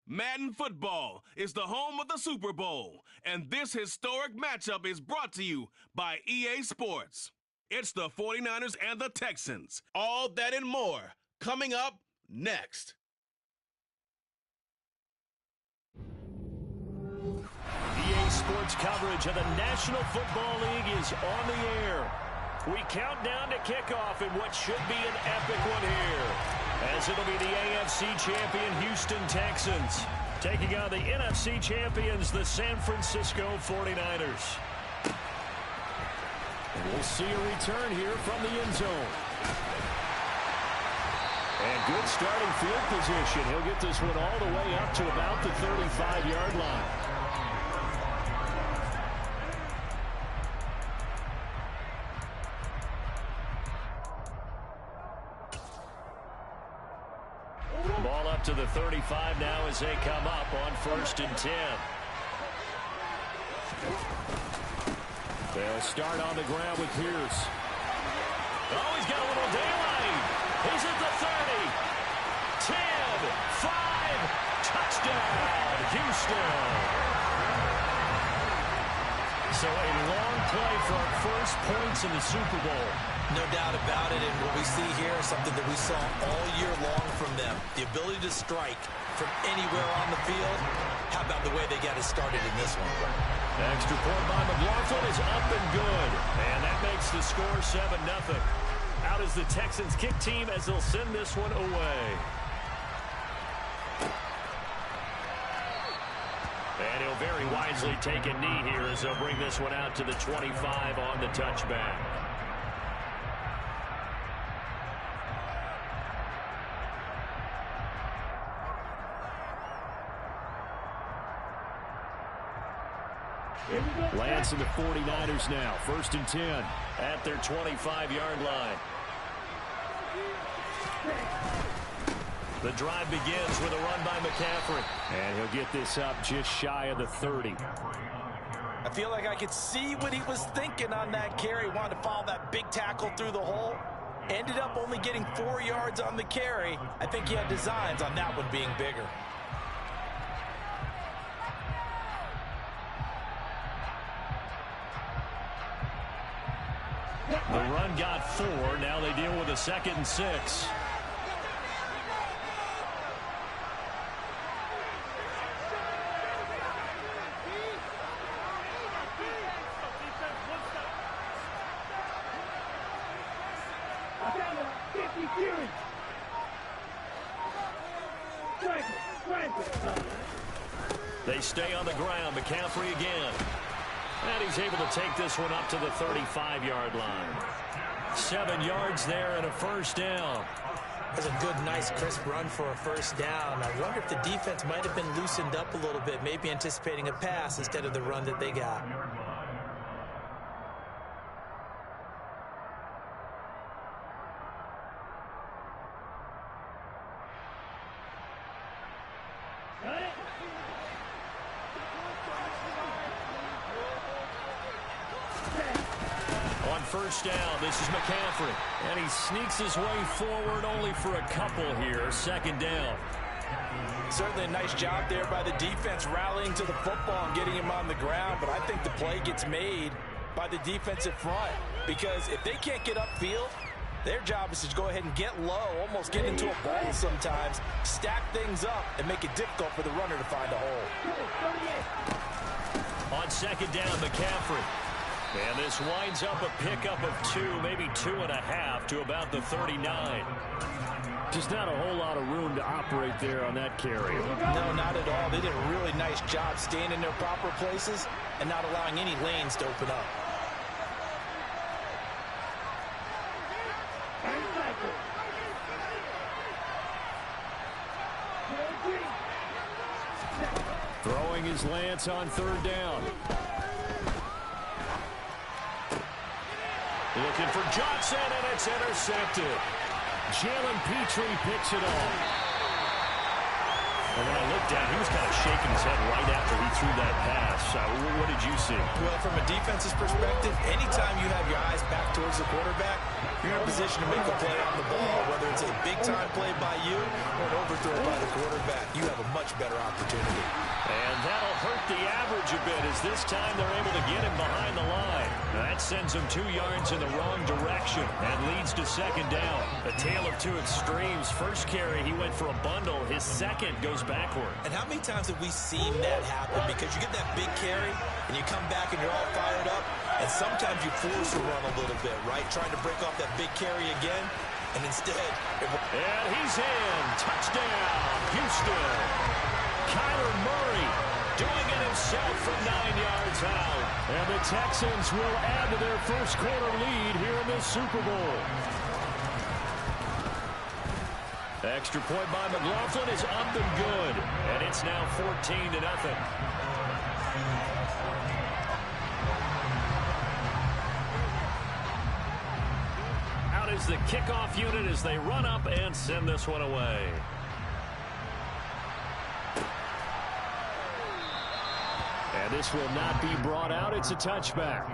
Madden Football is the home of the Super Bowl, and this historic matchup is brought to you by EA Sports. It's the 49ers and the Texans. All that and more coming up next. EA Sports coverage of the National Football League is on the air. We count down to kickoff in what should be an epic one here, as it'll be the AFC champion Houston Texans taking on the NFC champions, the San Francisco 49ers. And we'll see a return here from the end zone. And good starting field position. He'll get this one all the way up to about the 35-yard line. Ball up to the 35 now as they come up on 1st and 10. They'll start on the ground with Pierce. Oh, he's got a little daylight. He's at the 30. 10, 5, touchdown, Houston. So a long play for our first points in the Super Bowl. No doubt about it, and what we see here is something that we saw all year long from them. The ability to strike from anywhere on the field. How about the way they got it started in this one? Extra point by McLaughlin is up and good. And that makes the score 7-0. Out is the Texans kick team as they'll send this one away. And he'll very wisely take a knee here as they'll bring this one out to the 25 on the touchback. Lance and the 49ers now. 1st and 10 at their 25-yard line. The drive begins with a run by McCaffrey. And he'll get this up just shy of the 30. I feel like I could see what he was thinking on that carry. Wanted to follow that big tackle through the hole. Ended up only getting 4 yards on the carry. I think he had designs on that one being bigger. The run got 4. Now they deal with a 2nd and 6. They stay on the ground. McCaffrey again. And he's able to take this one up to the 35-yard line. 7 yards there and a 1st down. That's a good, nice, crisp run for a 1st down. I wonder if the defense might have been loosened up a little bit, maybe anticipating a pass instead of the run that they got. On 1st down, this is McCaffrey. And he sneaks his way forward only for a couple here. 2nd down. Certainly a nice job there by the defense rallying to the football and getting him on the ground. But I think the play gets made by the defensive front. Because if they can't get upfield, their job is to go ahead and get low, almost get into a ball sometimes, stack things up, and make it difficult for the runner to find a hole. On 2nd down, McCaffrey. And this winds up a pickup of 2, maybe 2.5 to about the 39. Just not a whole lot of room to operate there on that carry. No, not at all. They did a really nice job staying in their proper places and not allowing any lanes to open up. Throwing his Lance on 3rd down. Looking for Johnson, and it's intercepted. Jalen Petrie picks it off. And when I looked down, he was kind of shaking his head right after he threw that pass. So What did you see? Well, from a defense's perspective, anytime you have your eyes back towards the quarterback, you're in a position to make a play on the ball, whether it's a big-time play by you or an overthrow by the quarterback. You have a much better opportunity. And that'll hurt the average a bit as this time they're able to get him behind the line. That sends him 2 yards in the wrong direction and leads to second down. A tale of two extremes. First carry, he went for a bundle. His second goes backward. And how many times have we seen that happen? Because you get that big carry, and you come back and you're all fired up, and sometimes you force a run a little bit, right? Trying to break off that big carry again, and instead... And he's in. Touchdown, Houston. Kyler Murray doing it himself from 9 yards out. And the Texans will add to their first quarter lead here in the Super Bowl. Extra point by McLaughlin is up and good. And it's now 14-0. Out is the kickoff unit as they run up and send this one away. And this will not be brought out. It's a touchback.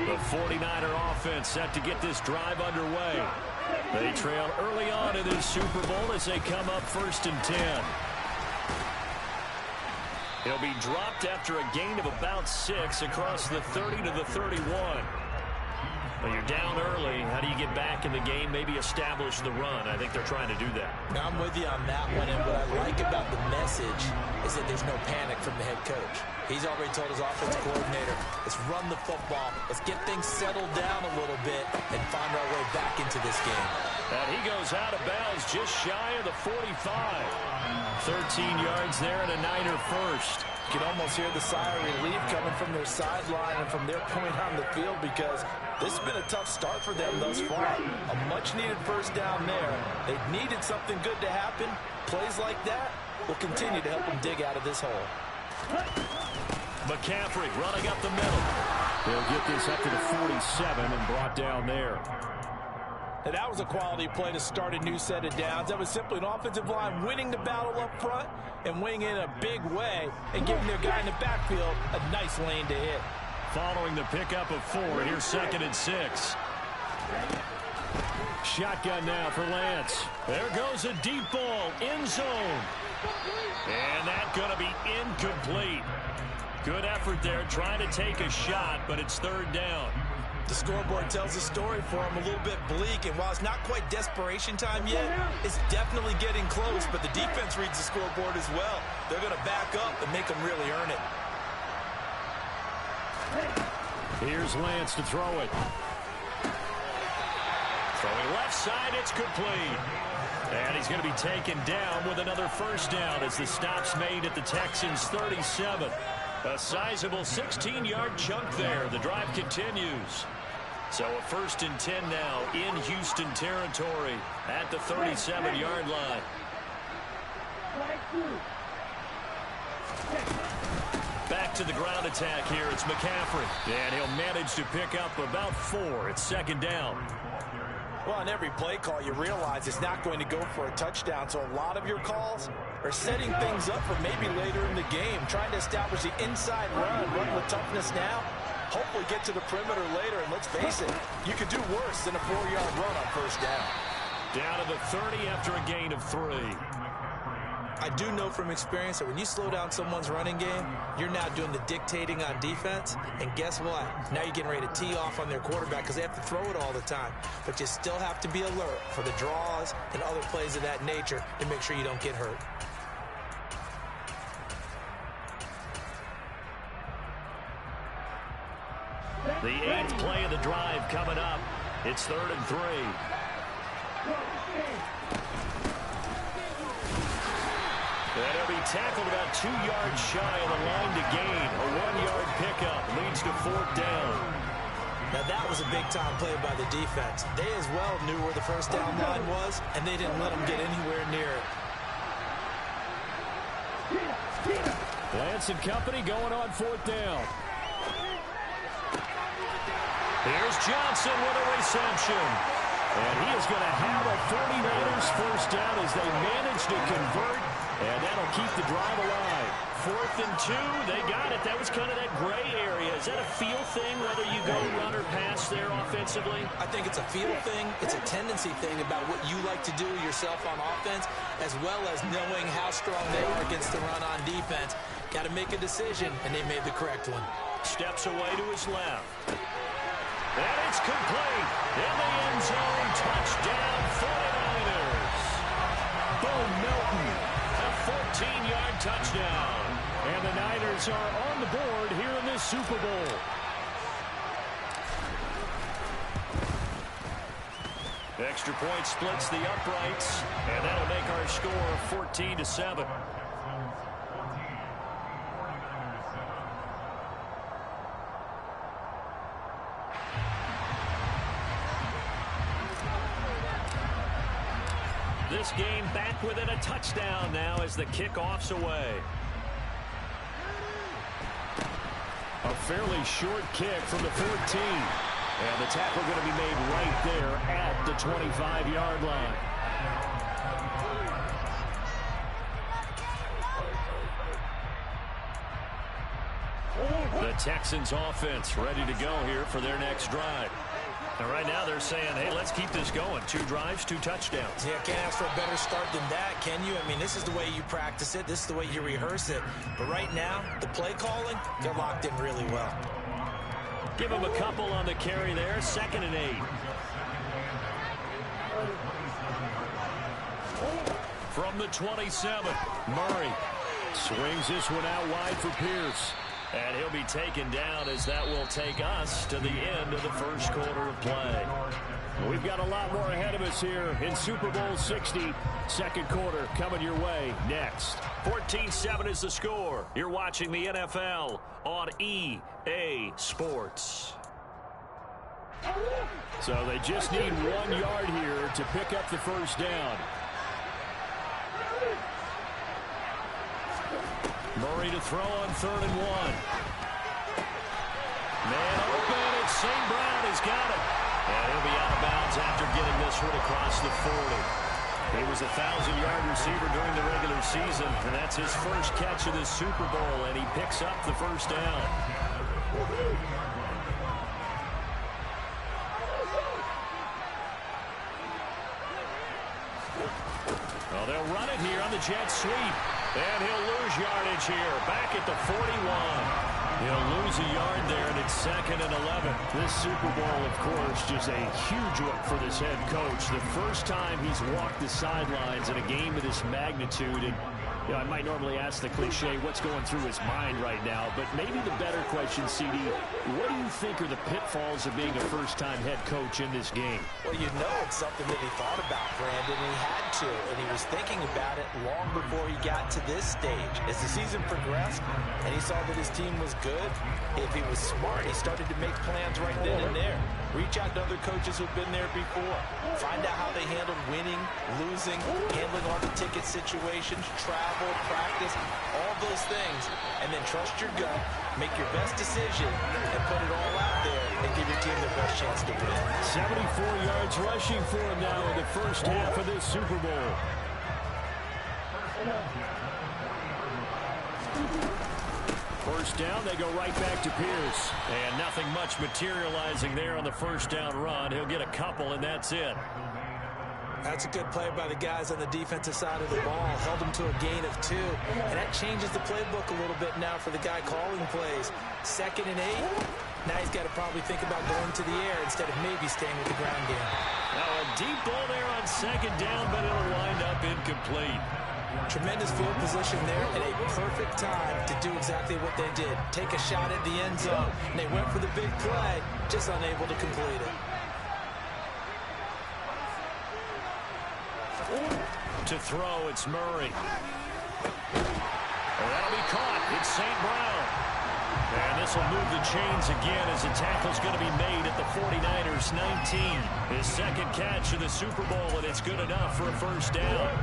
The 49er offense set to get this drive underway. They trail early on in this Super Bowl as they come up 1st and 10. He'll be dropped after a gain of about 6 across the 30 to the 31. Well, you're down early. How do you get back in the game, maybe establish the run? I think they're trying to do that. Now, I'm with you on that one, and what I like about the message is that there's no panic from the head coach. He's already told his offensive coordinator, let's run the football, let's get things settled down a little bit and find our way back into this game. And he goes out of bounds just shy of the 45. 13 yards there and a Niner first. You can almost hear the sigh of relief coming from their sideline and from their point on the field because this has been a tough start for them thus far. A much-needed first down there. They needed something good to happen. Plays like that will continue to help them dig out of this hole. McCaffrey running up the middle. They'll get this up to the 47 and brought down there. And that was a quality play to start a new set of downs. That was simply an offensive line winning the battle up front and winning in a big way and giving their guy in the backfield a nice lane to hit. Following the pickup of 4, here's 2nd and 6. Shotgun now for Lance. There goes a deep ball, end zone. And that's going to be incomplete. Good effort there, trying to take a shot, but it's 3rd down. The scoreboard tells a story for him, a little bit bleak, and while it's not quite desperation time yet, it's definitely getting close, but the defense reads the scoreboard as well. They're going to back up and make them really earn it. Here's Lance to throw it. Throwing left side, it's complete. And he's going to be taken down with another first down as the stop's made at the Texans' 37. A sizable 16-yard chunk there. The drive continues. So a 1st and 10 now in Houston territory at the 37-yard line. Back to the ground attack here. It's McCaffrey. And he'll manage to pick up about 4. It's 2nd down. Well, on every play call, you realize it's not going to go for a touchdown. So a lot of your calls are setting things up for maybe later in the game, trying to establish the inside run with toughness now, hopefully get to the perimeter later. And let's face it, you could do worse than a 4-yard run on first down. Down to the 30 after a gain of 3. I do know from experience that when you slow down someone's running game, you're now doing the dictating on defense. And guess what? Now you're getting ready to tee off on their quarterback because they have to throw it all the time. But you still have to be alert for the draws and other plays of that nature to make sure you don't get hurt. The 8th play of the drive coming up. It's 3rd and 3. And he'll be tackled about 2 yards shy of the line to gain. A 1-yard pickup leads to 4th down. Now that was a big-time play by the defense. They as well knew where the first down line was, and they didn't let them get anywhere near it. Lance and company going on 4th down. Here's Johnson with a reception. And he is going to have a 49ers first down as they manage to convert, and that'll keep the drive alive. 4th and 2, they got it. That was kind of that gray area. Is that a feel thing, whether you go run or pass there offensively? I think it's a feel thing. It's a tendency thing about what you like to do yourself on offense, as well as knowing how strong they are against the run on defense. Got to make a decision, and they made the correct one. Steps away to his left. And it's complete. In the end zone, touchdown 49ers. Bo Melton, a 14-yard touchdown. And the Niners are on the board here in this Super Bowl. Extra point splits the uprights, and that'll make our score 14-7. This game back within a touchdown now as the kickoff's away. A fairly short kick from the 14. And the tackle going to be made right there at the 25-yard line. The Texans offense ready to go here for their next drive. And right now they're saying, hey, let's keep this going. 2 drives, 2 touchdowns. Yeah, can't ask for a better start than that, can you? I mean, this is the way you practice it. This is the way you rehearse it. But right now, the play calling, they're locked in really well. Give him a couple on the carry there. 2nd and 8. From the 27, Murray swings this one out wide for Pierce. And he'll be taken down as that will take us to the end of the first quarter of play. We've got a lot more ahead of us here in Super Bowl 60. Second quarter coming your way next. 14-7 is the score. You're watching the NFL on EA Sports. So they just need 1 yard here to pick up the first down. Murray to throw on 3rd and 1. Man open, it's St. Brown has got it. And he'll be out of bounds after getting this one across the 40. He was a 1,000-yard receiver during the regular season, and that's his first catch of this Super Bowl, and he picks up the first down. Well, they'll run it here on the jet sweep. And he'll lose yardage here, back at the 41. He'll lose a yard there, and it's 2nd and 11. This Super Bowl, of course, just a huge one for this head coach. The first time he's walked the sidelines in a game of this magnitude. And you know, I might normally ask the cliche, what's going through his mind right now? But maybe the better question, CD, what do you think are the pitfalls of being a first-time head coach in this game? Well, you know it's something that he thought about, Brandon. He had to, and he was thinking about it long before he got to this stage. As the season progressed and he saw that his team was good, if he was smart, he started to make plans right then and there. Reach out to other coaches who've been there before. Find out how they handled winning, losing, handling all the ticket situations, travel, practice, all those things. And then trust your gut, make your best decision, and put it all out there and give your team the best chance to win. 74 yards rushing for him now in the first half of this Super Bowl. First down, they go right back to Pierce. And nothing much materializing there on the first down run. He'll get a couple, and that's it. That's a good play by the guys on the defensive side of the ball. Held them to a gain of 2. And that changes the playbook a little bit now for the guy calling plays. 2nd and 8. Now he's got to probably think about going to the air instead of maybe staying with the ground game. Now a deep ball there on 2nd down, but it'll wind up incomplete. Tremendous field position there and a perfect time to do exactly what they did. Take a shot at the end zone. And they went for the big play, just unable to complete it. To throw, it's Murray. And that'll be caught. It's St. Brown. And this will move the chains again as the tackle's going to be made at the 49ers 19. His 2nd catch of the Super Bowl, and it's good enough for a first down.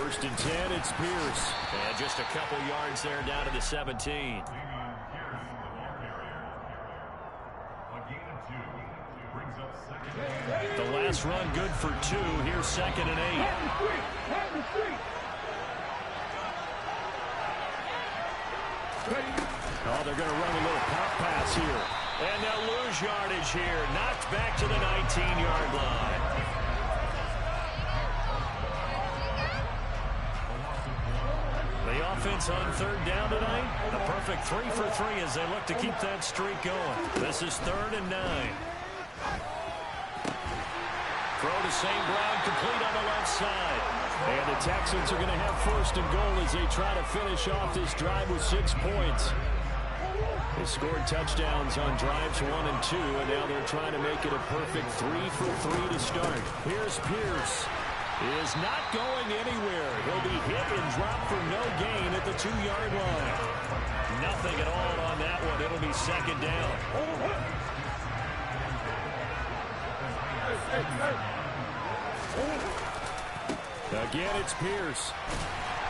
First and 10, it's Pierce. And just a couple yards there down to the 17. The last run good for 2. Here's 2nd and 8. Oh, they're going to run a little pop pass here. And they'll lose yardage here. Knocked back to the 19-yard line. The offense on 3rd down tonight. A perfect 3 for 3 as they look to keep that streak going. This is 3rd and 9. Throw to St. Brown, complete on the left side. And the Texans are going to have 1st and goal as they try to finish off this drive with 6 points. They scored touchdowns on drives 1 and 2, and now they're trying to make it a perfect 3 for 3 to start. Here's Pierce. He is not going anywhere. He'll be hit and dropped for no gain at the 2-yard line. Nothing at all on that one. It'll be 2nd down. Again, it's Pierce.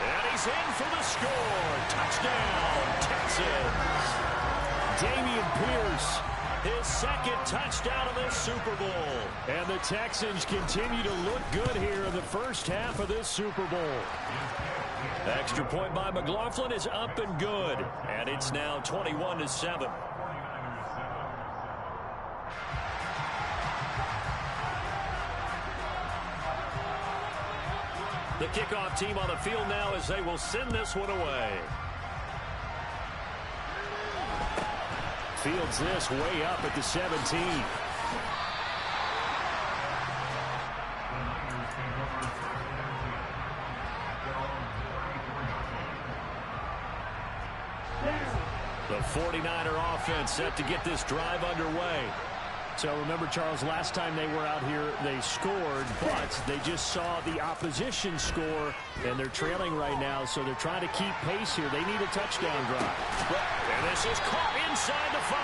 And he's in for the score. Touchdown, Texans. Dameon Pierce, his 2nd touchdown of this Super Bowl. And the Texans continue to look good here in the first half of this Super Bowl. Extra point by McLaughlin is up and good. And it's now 21-7. The kickoff team on the field now as they will send this one away. Fields this way up at the 17. The 49er offense set to get this drive underway. So remember, Charles, last time they were out here, they scored, but they just saw the opposition score, and they're trailing right now, so they're trying to keep pace here. They need a touchdown drive. And this is caught inside the 5.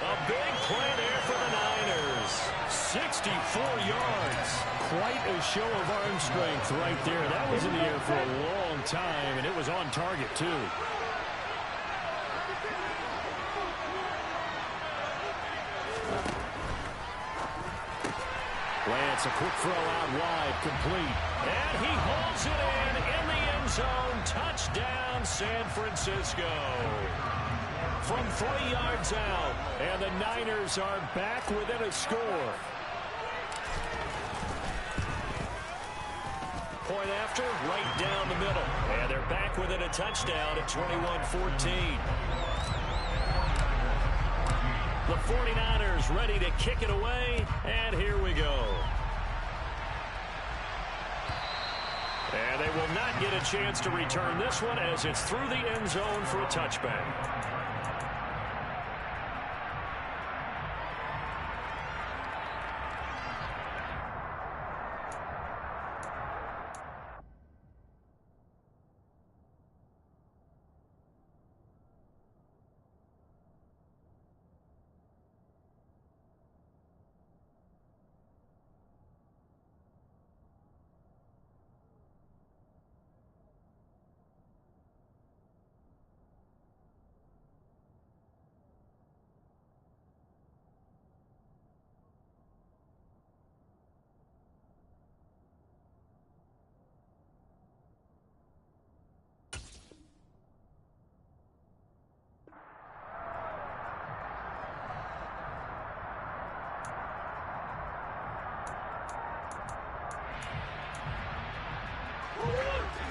A big play there for the Niners. 64 yards. Quite a show of arm strength right there. That was in the air for a long time, and it was on target, too. Lance, a quick throw out wide, complete. And he holds it in the end zone. Touchdown, San Francisco. From 3 yards out. And the Niners are back within a score. Point after, right down the middle. And they're back within a touchdown at 21-14. The 49ers ready to kick it away, and here we go. And they will not get a chance to return this one as it's through the end zone for a touchback.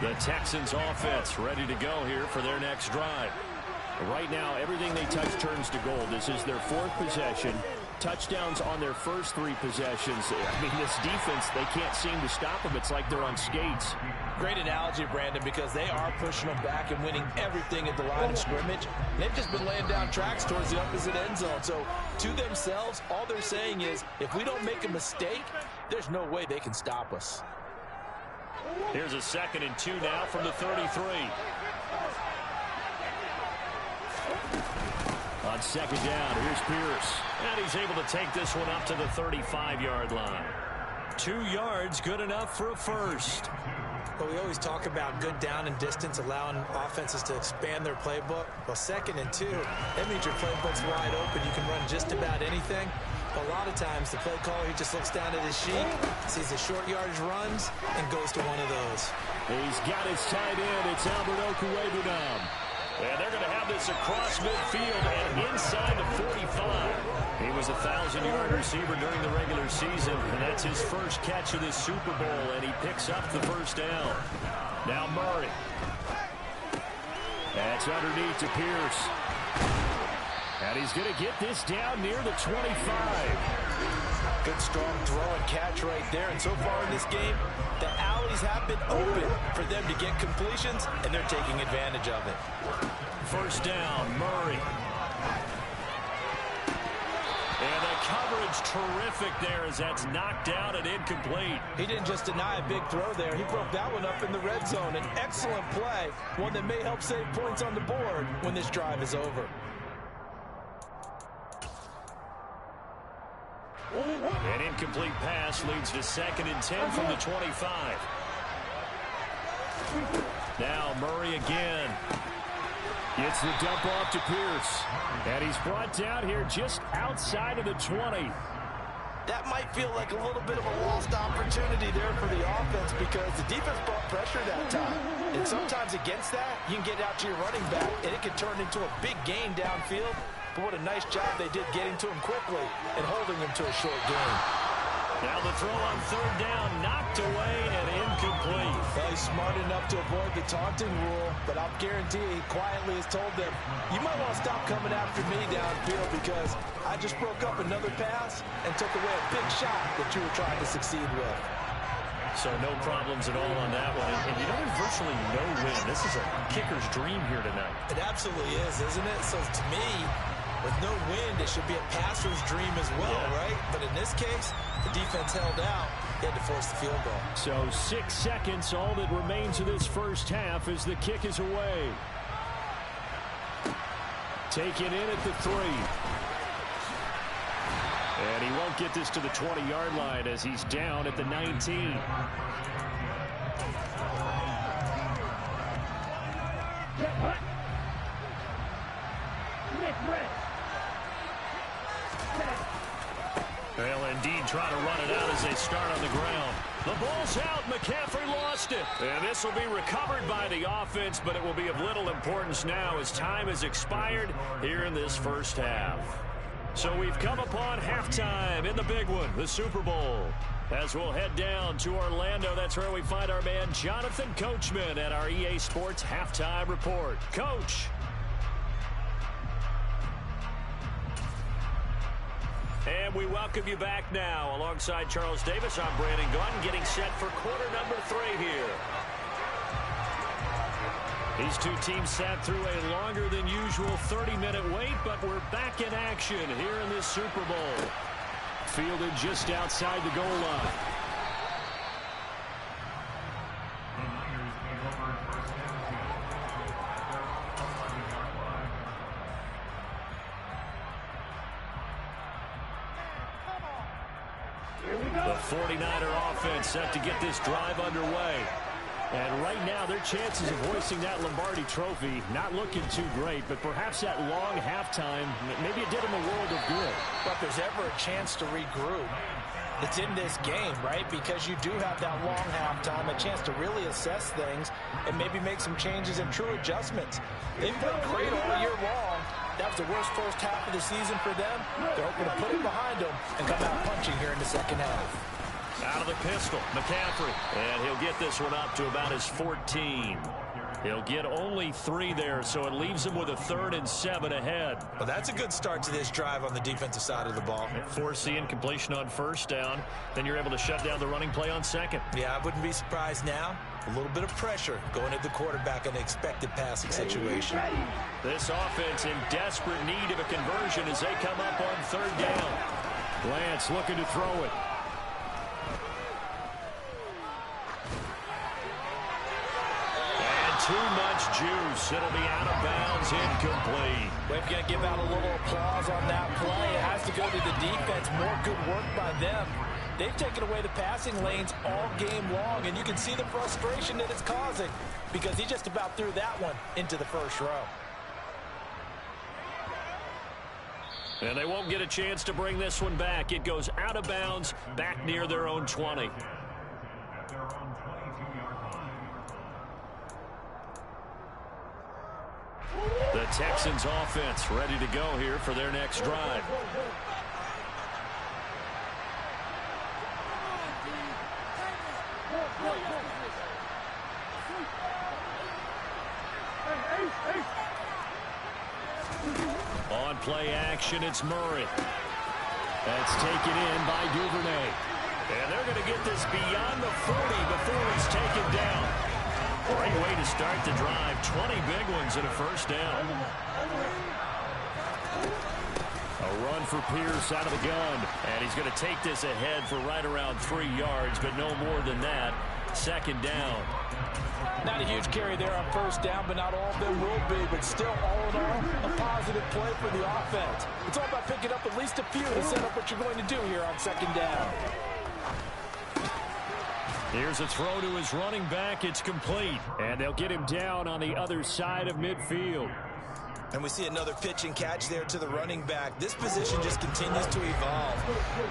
The Texans offense ready to go here for their next drive. Right now, everything they touch turns to gold. This is their 4th possession. Touchdowns on their first 3 possessions. I mean, this defense, they can't seem to stop them. It's like they're on skates. Great analogy, Brandon, because they are pushing them back and winning everything at the line of scrimmage. They've just been laying down tracks towards the opposite end zone. So to themselves, all they're saying is, if we don't make a mistake, there's no way they can stop us. Here's a 2nd and 2 now from the 33. On 2nd down, here's Pierce. And he's able to take this one up to the 35-yard line. 2 yards, good enough for a first. But we always talk about good down and distance, allowing offenses to expand their playbook. Well, 2nd and 2, that means your playbook's wide open. You can run just about anything. But a lot of times, the play caller, he just looks down at his sheet, sees the short yardage runs, and goes to one of those. He's got his tight end. It's Albert Okuwebunam. And they're going to have this across midfield and inside the 45. He was a 1,000-yard receiver during the regular season, and that's his first catch of this Super Bowl, and he picks up the first down. Now Murray. That's underneath to Pierce. And he's going to get this down near the 25. Good, strong throw and catch right there. And so far in this game, the alleys have been open for them to get completions, and they're taking advantage of it. First down, Murray. And the coverage terrific there as that's knocked out and incomplete. He didn't just deny a big throw there. He broke that one up in the red zone. An excellent play, one that may help save points on the board when this drive is over. An incomplete pass leads to 2nd and 10 from the 25. Now Murray again. Gets the dump off to Pierce. And he's brought down here just outside of the 20. That might feel like a little bit of a lost opportunity there for the offense because the defense brought pressure that time. And sometimes against that, you can get out to your running back, and it can turn into a big gain downfield. But what a nice job they did getting to him quickly and holding him to a short gain. Now the throw on 3rd down, knocked away and incomplete. Well, he's smart enough to avoid the taunting rule, but I'll guarantee he quietly has told them, you might want to stop coming after me downfield because I just broke up another pass and took away a big shot that you were trying to succeed with. So no problems at all on that one. And you know, there's virtually no win. This is a kicker's dream here tonight. It absolutely is, isn't it? So to me, with no wind, it should be a passer's dream as well, right? But in this case, the defense held out. He had to force the field goal. So 6 seconds, all that remains of this first half as the kick is away. Taken in at the 3. And he won't get this to the 20-yard line as he's down at the 19. Well, indeed, trying to run it out as they start on the ground. The ball's out. McCaffrey lost it. And this will be recovered by the offense, but it will be of little importance now as time has expired here in this first half. So we've come upon halftime in the big one, the Super Bowl. As we'll head down to Orlando, that's where we find our man Jonathan Coachman at our EA Sports Halftime Report. Coach. And we welcome you back now. Alongside Charles Davis, I'm Brandon Gunn, getting set for quarter number 3 here. These two teams sat through a longer than usual 30-minute wait, but we're back in action here in this Super Bowl. Fielded just outside the goal line. The 49er offense set to get this drive underway. And right now, their chances of hoisting that Lombardi trophy not looking too great, but perhaps that long halftime, maybe it did them a world of good. But if there's ever a chance to regroup, it's in this game, right? Because you do have that long halftime, a chance to really assess things and maybe make some changes and true adjustments. They've played great all year long. That was the worst first half of the season for them. They're hoping to put it behind them and come out punching here in the second half. Out of the pistol, McCaffrey. And he'll get this one up to about his 14. He'll get only 3 there, so it leaves him with a 3rd and 7 ahead. Well, that's a good start to this drive on the defensive side of the ball. Force the incompletion on first down. Then you're able to shut down the running play on second. Yeah, I wouldn't be surprised now. A little bit of pressure going at the quarterback in an expected passing situation. This offense in desperate need of a conversion as they come up on 3rd down. Lance looking to throw it. Too much juice. It'll be out of bounds, incomplete. We're going to give out a little applause on that play. It has to go to the defense. More good work by them. They've taken away the passing lanes all game long, and you can see the frustration that it's causing because he just about threw that one into the first row. And they won't get a chance to bring this one back. It goes out of bounds, back near their own 20. The Texans offense ready to go here for their next drive. On play action, it's Murray. That's taken in by Duvernay. And they're going to get this beyond the 40 before he's taken down. Great way to start the drive. 20 big ones and a first down. A run for Pierce out of the gun. And he's going to take this ahead for right around 3 yards, but no more than that. Second down. Not a huge carry there on first down, but not all of them will be. But still, all in all, a positive play for the offense. It's all about picking up at least a few to set up what you're going to do here on second down. Here's a throw to his running back. It's complete. And they'll get him down on the other side of midfield. And we see another pitch and catch there to the running back. This position just continues to evolve.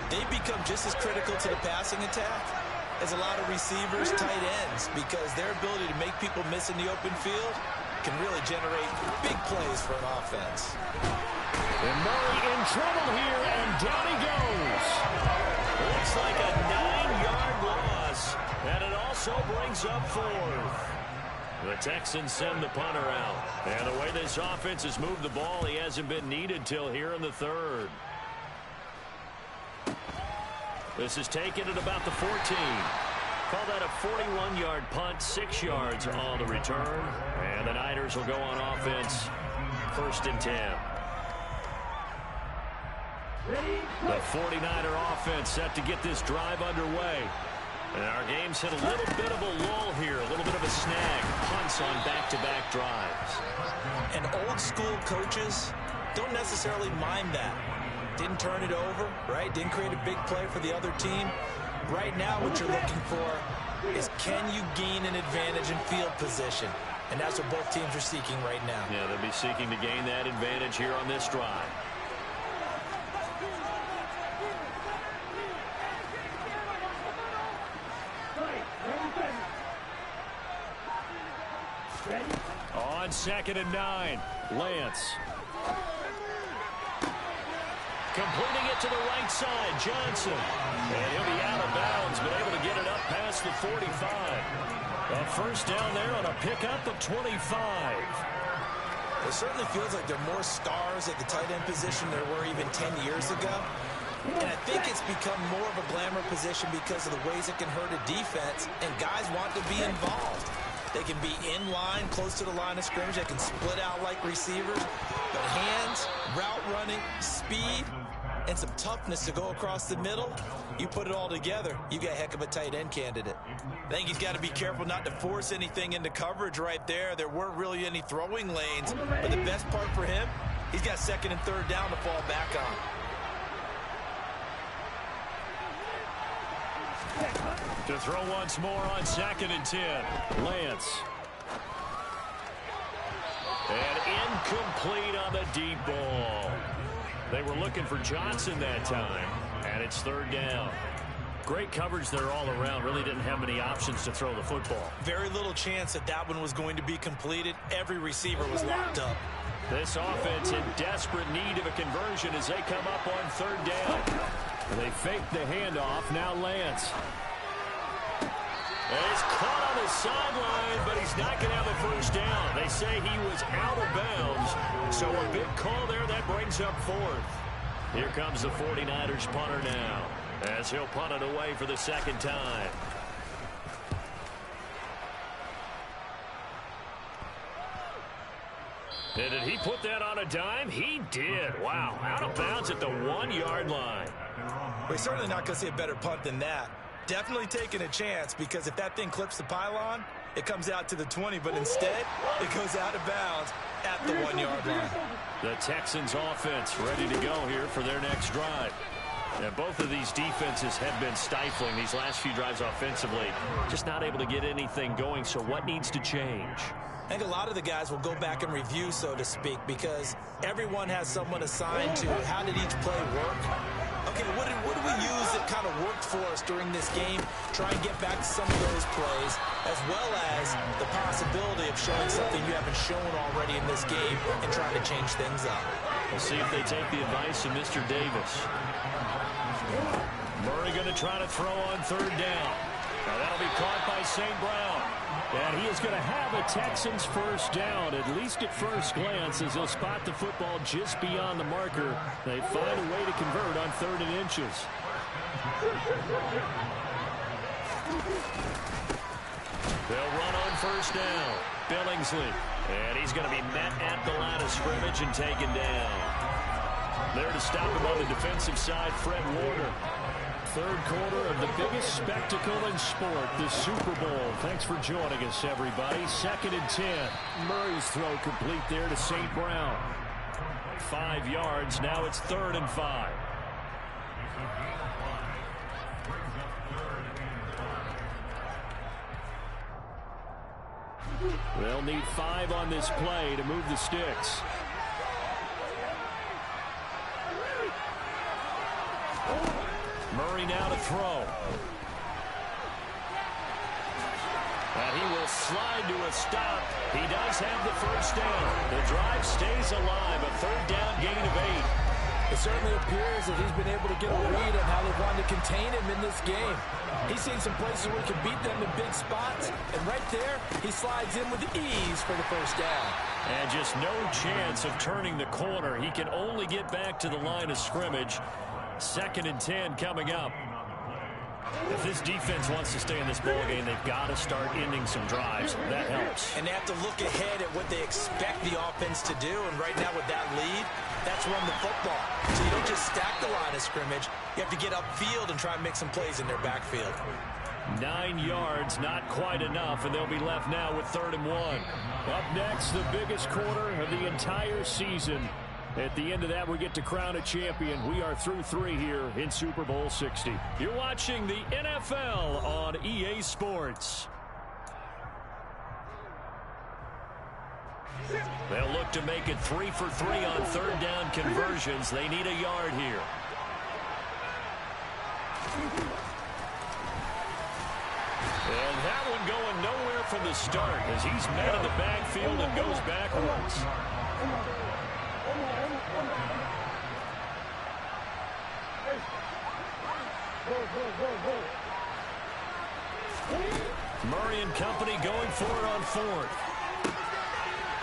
They become just as critical to the passing attack as a lot of receivers, tight ends, because their ability to make people miss in the open field can really generate big plays for an offense. And Murray in trouble here, and down he goes. Looks like a 9-yard loss, and it also brings up 4th. The Texans send the punter out. And the way this offense has moved the ball, he hasn't been needed till here in the 3rd. This is taken at about the 14. Call that a 41-yard punt, 6 yards on the return. And the Niners will go on offense, 1st and 10. The 49er offense set to get this drive underway. And our game's hit a little bit of a lull here, a little bit of a snag. Punts on back-to-back drives. And old-school coaches don't necessarily mind that. Didn't turn it over, right? Didn't create a big play for the other team. Right now, what you're looking for is can you gain an advantage in field position? And that's what both teams are seeking right now. Yeah, they'll be seeking to gain that advantage here on this drive. On 2nd and 9, Lance. Completing it to the right side, Johnson. And he'll be out of bounds, but able to get it up past the 45. A first down there on a pickup of 25. It certainly feels like there are more stars at the tight end position than there were even 10 years ago. And I think it's become more of a glamour position because of the ways it can hurt a defense, and guys want to be involved. They can be in line, close to the line of scrimmage. They can split out like receivers. But hands, route running, speed, and some toughness to go across the middle, you put it all together, you got a heck of a tight end candidate. I think he's got to be careful not to force anything into coverage right there. There weren't really any throwing lanes. But the best part for him, he's got 2nd and 3rd down to fall back on. To throw once more on 2nd and 10. Lance. And incomplete on the deep ball. They were looking for Johnson that time, and it's 3rd down. Great coverage there all around. Really didn't have many options to throw the football. Very little chance that that one was going to be completed. Every receiver was locked up. This offense in desperate need of a conversion as they come up on 3rd down. And they fake the handoff. Now Lance. And he's caught on the sideline, but he's not going to have a first down. They say he was out of bounds, so a big call there that brings up 4th. Here comes the 49ers punter now, as he'll punt it away for the 2nd time. And did he put that on a dime? He did. Wow, out of bounds at the 1-yard line. We're certainly not going to see a better punt than that. Definitely taking a chance, because if that thing clips the pylon, it comes out to the 20, but instead, it goes out of bounds at the 1-yard line. The Texans offense ready to go here for their next drive. And both of these defenses have been stifling these last few drives offensively. Just not able to get anything going, so what needs to change? I think a lot of the guys will go back and review, so to speak, because everyone has someone assigned to how did each play work. Okay, what did we use that kind of worked for us during this game? Try and get back to some of those plays, as well as the possibility of showing something you haven't shown already in this game and trying to change things up. We'll see if they take the advice of Mr. Davis. Murray going to try to throw on third down. Now that'll be caught by St. Brown. And he is going to have a Texans first down, at least at first glance, as he'll spot the football just beyond the marker. They find a way to convert on 3rd and inches. They'll run on first down. Billingsley. And he's going to be met at the line of scrimmage and taken down. There to stop him on the defensive side, Fred Warner. Third quarter of the biggest spectacle in sport, the Super Bowl. Thanks for joining us, everybody. 2nd and 10. Murray's throw complete there to St. Brown. 5 yards. Now it's 3rd and 5. They'll need 5 on this play to move the sticks. Murray now to throw. And he will slide to a stop. He does have the first down. The drive stays alive. A 3rd down gain of 8. It certainly appears that he's been able to get a read on how they wanted to contain him in this game. He's seen some places where he can beat them in big spots. And right there, he slides in with ease for the first down. And just no chance of turning the corner. He can only get back to the line of scrimmage. 2nd and 10 coming up. If this defense wants to stay in this ballgame, they've got to start ending some drives. That helps. And they have to look ahead at what they expect the offense to do. And right now with that lead, that's run the football. So you don't just stack the line of scrimmage. You have to get upfield and try and make some plays in their backfield. 9 yards, not quite enough, and they'll be left now with 3rd and 1. Up next, the biggest quarter of the entire season. At the end of that, we get to crown a champion. We are through 3 here in Super Bowl 60. You're watching the NFL on EA Sports. They'll look to make it 3 for 3 on 3rd down conversions. They need a yard here. And that one going nowhere from the start as he's met in the backfield and goes backwards. Murray and company going for it on 4th.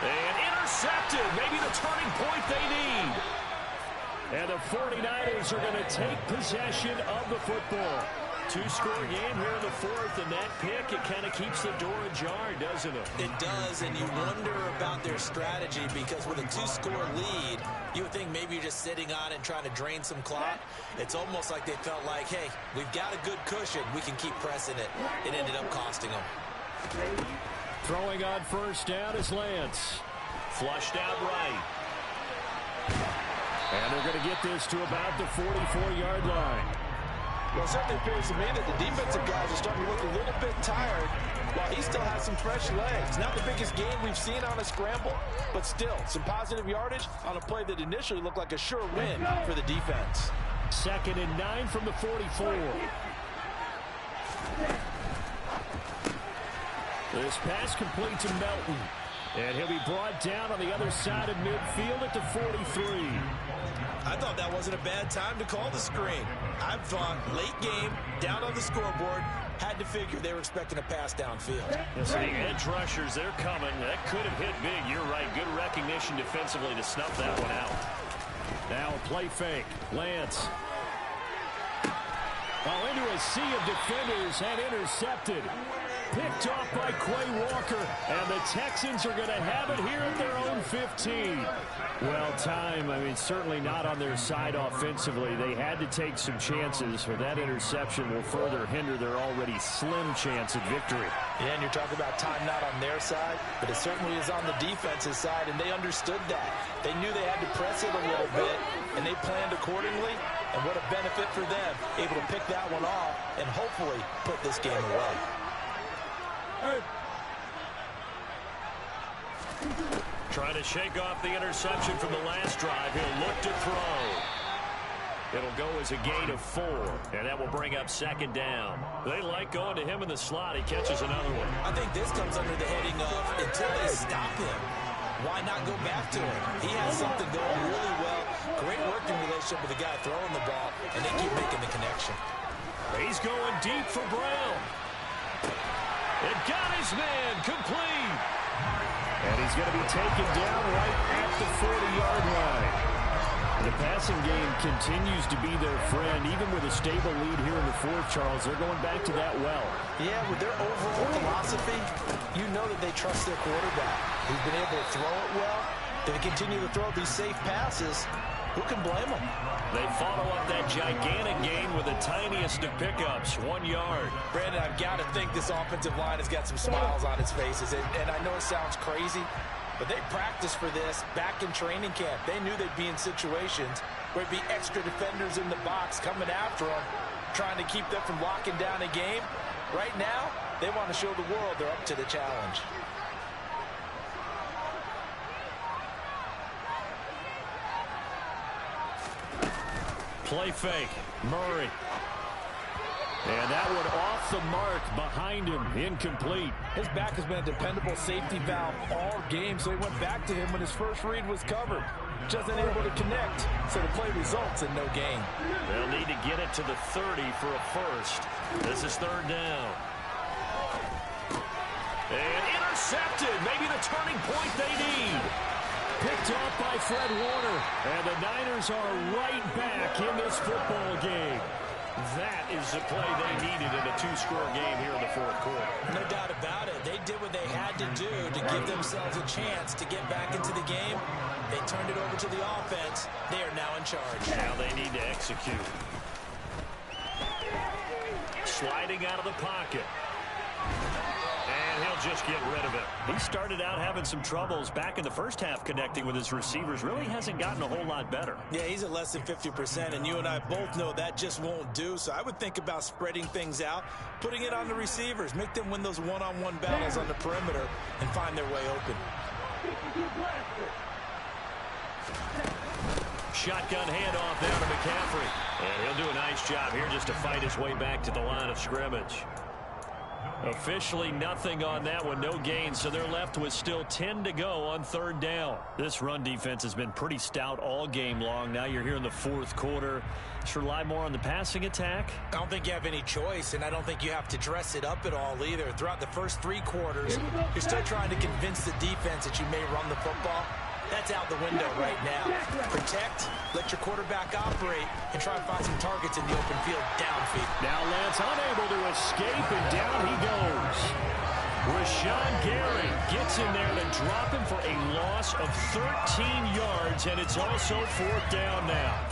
And intercepted. Maybe the turning point they need. And the 49ers are going to take possession of the football. 2-score game here in the 4th, and that pick, it kind of keeps the door ajar, doesn't it? It does, and you wonder about their strategy because with a 2-score lead, you would think maybe you're just sitting on it and trying to drain some clock. It's almost like they felt like, hey, we've got a good cushion. We can keep pressing it. It ended up costing them. Throwing on first down is Lance. Flushed out right. And they're going to get this to about the 44-yard line. Well, it certainly appears to me that the defensive guys are starting to look a little bit tired while he still has some fresh legs. Not the biggest game we've seen on a scramble, but still some positive yardage on a play that initially looked like a sure win for the defense. 2nd and 9 from the 44. This pass complete to Melton. And he'll be brought down on the other side of midfield at the 43. I thought that wasn't a bad time to call the screen. I thought late game, down on the scoreboard, had to figure they were expecting a pass downfield. Yes, the edge rushers, they're coming. That could have hit big. You're right. Good recognition defensively to snuff that one out. Now a play fake. Lance. Oh, into a sea of defenders and intercepted. Picked off by Quay Walker. And the Texans are going to have it here at their own 15. Well, time, certainly not on their side offensively. They had to take some chances, or that interception will further hinder their already slim chance at victory. Yeah, and you're talking about time not on their side, but it certainly is on the defense's side, and they understood that. They knew they had to press it a little bit, and they planned accordingly. And what a benefit for them, able to pick that one off and hopefully put this game away. Trying to shake off the interception from the last drive. He'll look to throw. It'll go as a gain of 4, and that will bring up second down. They like going to him in the slot. He catches another one. I think this comes under the heading of until they stop him, why not go back to him? He has something going really well. Great working relationship with the guy throwing the ball, and they keep making the connection. He's going deep for Brown. It got his man complete. And he's going to be taken down right at the 40-yard line. The passing game continues to be their friend, even with a stable lead here in the fourth, Charles. They're going back to that well. Yeah, with their overall philosophy, you know that they trust their quarterback. He's been able to throw it well. If they continue to throw these safe passes, who can blame them? They follow up that gigantic gain with the tiniest of pickups, 1 yard. Brandon, I've got to think this offensive line has got some smiles on its faces. And I know it sounds crazy, but they practiced for this back in training camp. They knew they'd be in situations where it'd be extra defenders in the box coming after them, trying to keep them from locking down a game. Right now, they want to show the world they're up to the challenge. Play fake. Murray. And that one off the mark behind him. Incomplete. His back has been a dependable safety valve all game, so he went back to him when his first read was covered. Just unable to connect, so the play results in no gain. They'll need to get it to the 30 for a first. This is third down. And intercepted. Maybe the turning point they need. Picked off by Fred Warner. And the Niners are right back in this football game. That is the play they needed in a two-score game here in the fourth quarter. No doubt about it. They did what they had to do to give themselves a chance to get back into the game. They turned it over to the offense. They are now in charge. Now they need to execute. Sliding out of the pocket. And he'll just get rid of it. He started out having some troubles back in the first half connecting with his receivers. Really hasn't gotten a whole lot better. Yeah, he's at less than 50%, and you and I both know that just won't do. So I would think about spreading things out, putting it on the receivers, make them win those one-on-one battles on the perimeter, and find their way open. Shotgun handoff down to McCaffrey. And he'll do a nice job here just to fight his way back to the line of scrimmage. Officially nothing on that one, no gain, so they're left with still 10 to go on third down. This run defense has been pretty stout all game long. Now you're here in the fourth quarter. Just rely more on the passing attack. I don't think you have any choice, and I don't think you have to dress it up at all either. Throughout the first 3 quarters, you're still trying to convince the defense that you may run the football. That's out the window right now. Protect, let your quarterback operate, and try and find some targets in the open field downfield. Now Lance unable to escape, and down he goes. Rashawn Gary gets in there to drop him for a loss of 13 yards, and it's also fourth down now.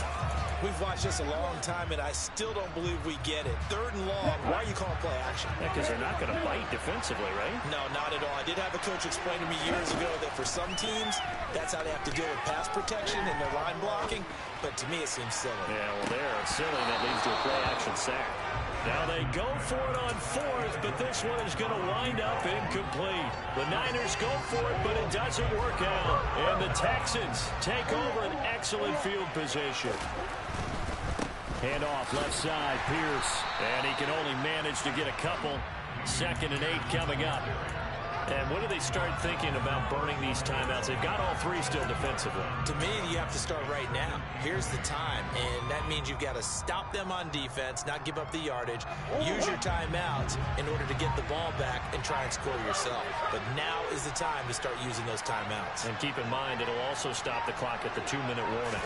We've watched this a long time, and I still don't believe we get it. Third and long, why are you calling play action? Because they're not going to bite defensively, right? No, not at all. I did have a coach explain to me years ago that for some teams, that's how they have to deal with pass protection and their line blocking, but to me it seems silly. Yeah, well, there, it's silly, and that leads to a play action sack. Now they go for it on fourth, but this one is going to wind up incomplete. The Niners go for it, but it doesn't work out. And the Texans take over an excellent field position. Handoff left side, Pierce. And he can only manage to get a couple. 2nd and 8 coming up. And when do they start thinking about burning these timeouts? They've got all 3 still defensively. To me, you have to start right now. Here's the time, and that means you've got to stop them on defense, not give up the yardage, use your timeouts in order to get the ball back and try and score yourself. But now is the time to start using those timeouts. And keep in mind, it'll also stop the clock at the 2-minute warning.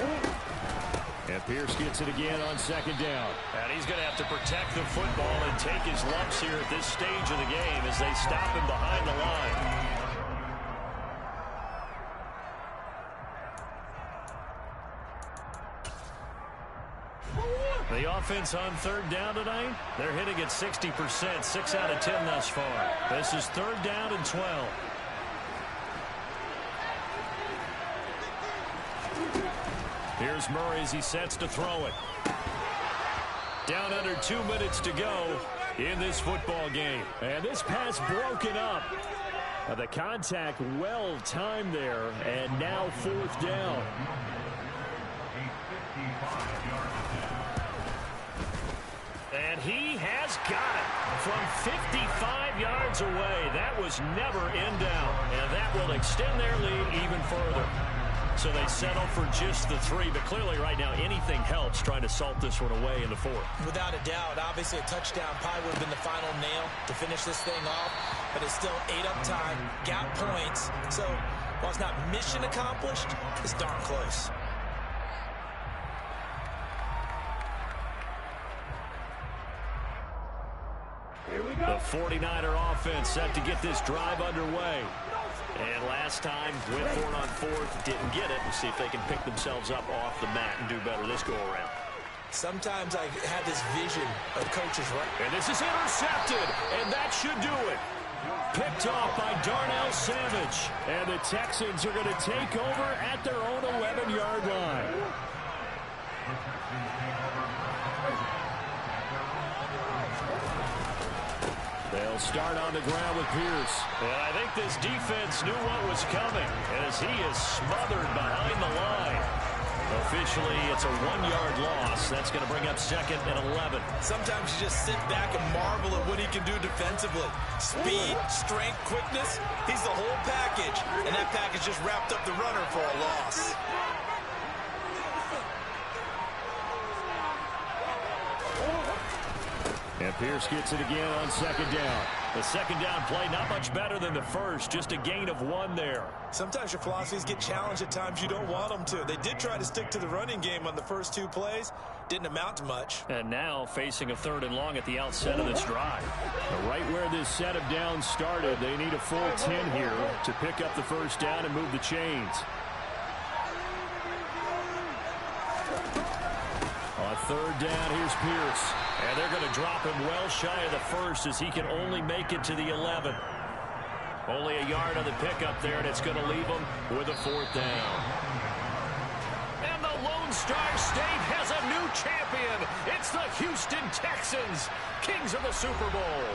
And Pierce gets it again on 2nd down. And he's going to have to protect the football and take his lumps here at this stage of the game as they stop him behind the line. The offense on third down tonight, they're hitting at 60%, 6 out of 10 thus far. This is third down and 12. Here's Murray as he sets to throw it. Down under 2 minutes to go in this football game. And this pass broken up. The contact well timed there, and now 4th down. And he has got it from 55 yards away. That was never in down, and that will extend their lead even further. So they settle for just the 3, but clearly right now anything helps trying to salt this one away in the 4th. Without a doubt, obviously a touchdown probably would have been the final nail to finish this thing off, but it's still 8 up time, got points. So while it's not mission accomplished, it's darn close. The 49er offense set to get this drive underway. And last time, went for it on 4th, didn't get it. We'll see if they can pick themselves up off the mat and do better this go-around. Sometimes I have this vision of coaches, right? And this is intercepted, and that should do it. Picked off by Darnell Savage. And the Texans are going to take over at their own 11-yard line. They'll start on the ground with Pierce. And I think this defense knew what was coming as he is smothered behind the line. Officially, it's a 1-yard loss. That's going to bring up 2nd and 11. Sometimes you just sit back and marvel at what he can do defensively. Speed, strength, quickness, he's the whole package. And that package just wrapped up the runner for a loss. And Pierce gets it again on 2nd down. The 2nd down play not much better than the first, just a gain of 1 there. Sometimes your philosophies get challenged at times you don't want them to. They did try to stick to the running game on the first 2 plays. Didn't amount to much. And now facing a 3rd and long at the outset of this drive. Right where this set of downs started, they need a full 10 here to pick up the 1st down and move the chains. On 3rd down, here's Pierce. And they're going to drop him well shy of the 1st as he can only make it to the 11. Only a yard on the pickup there, and it's going to leave him with a 4th down. And the Lone Star State has a new champion. It's the Houston Texans, kings of the Super Bowl.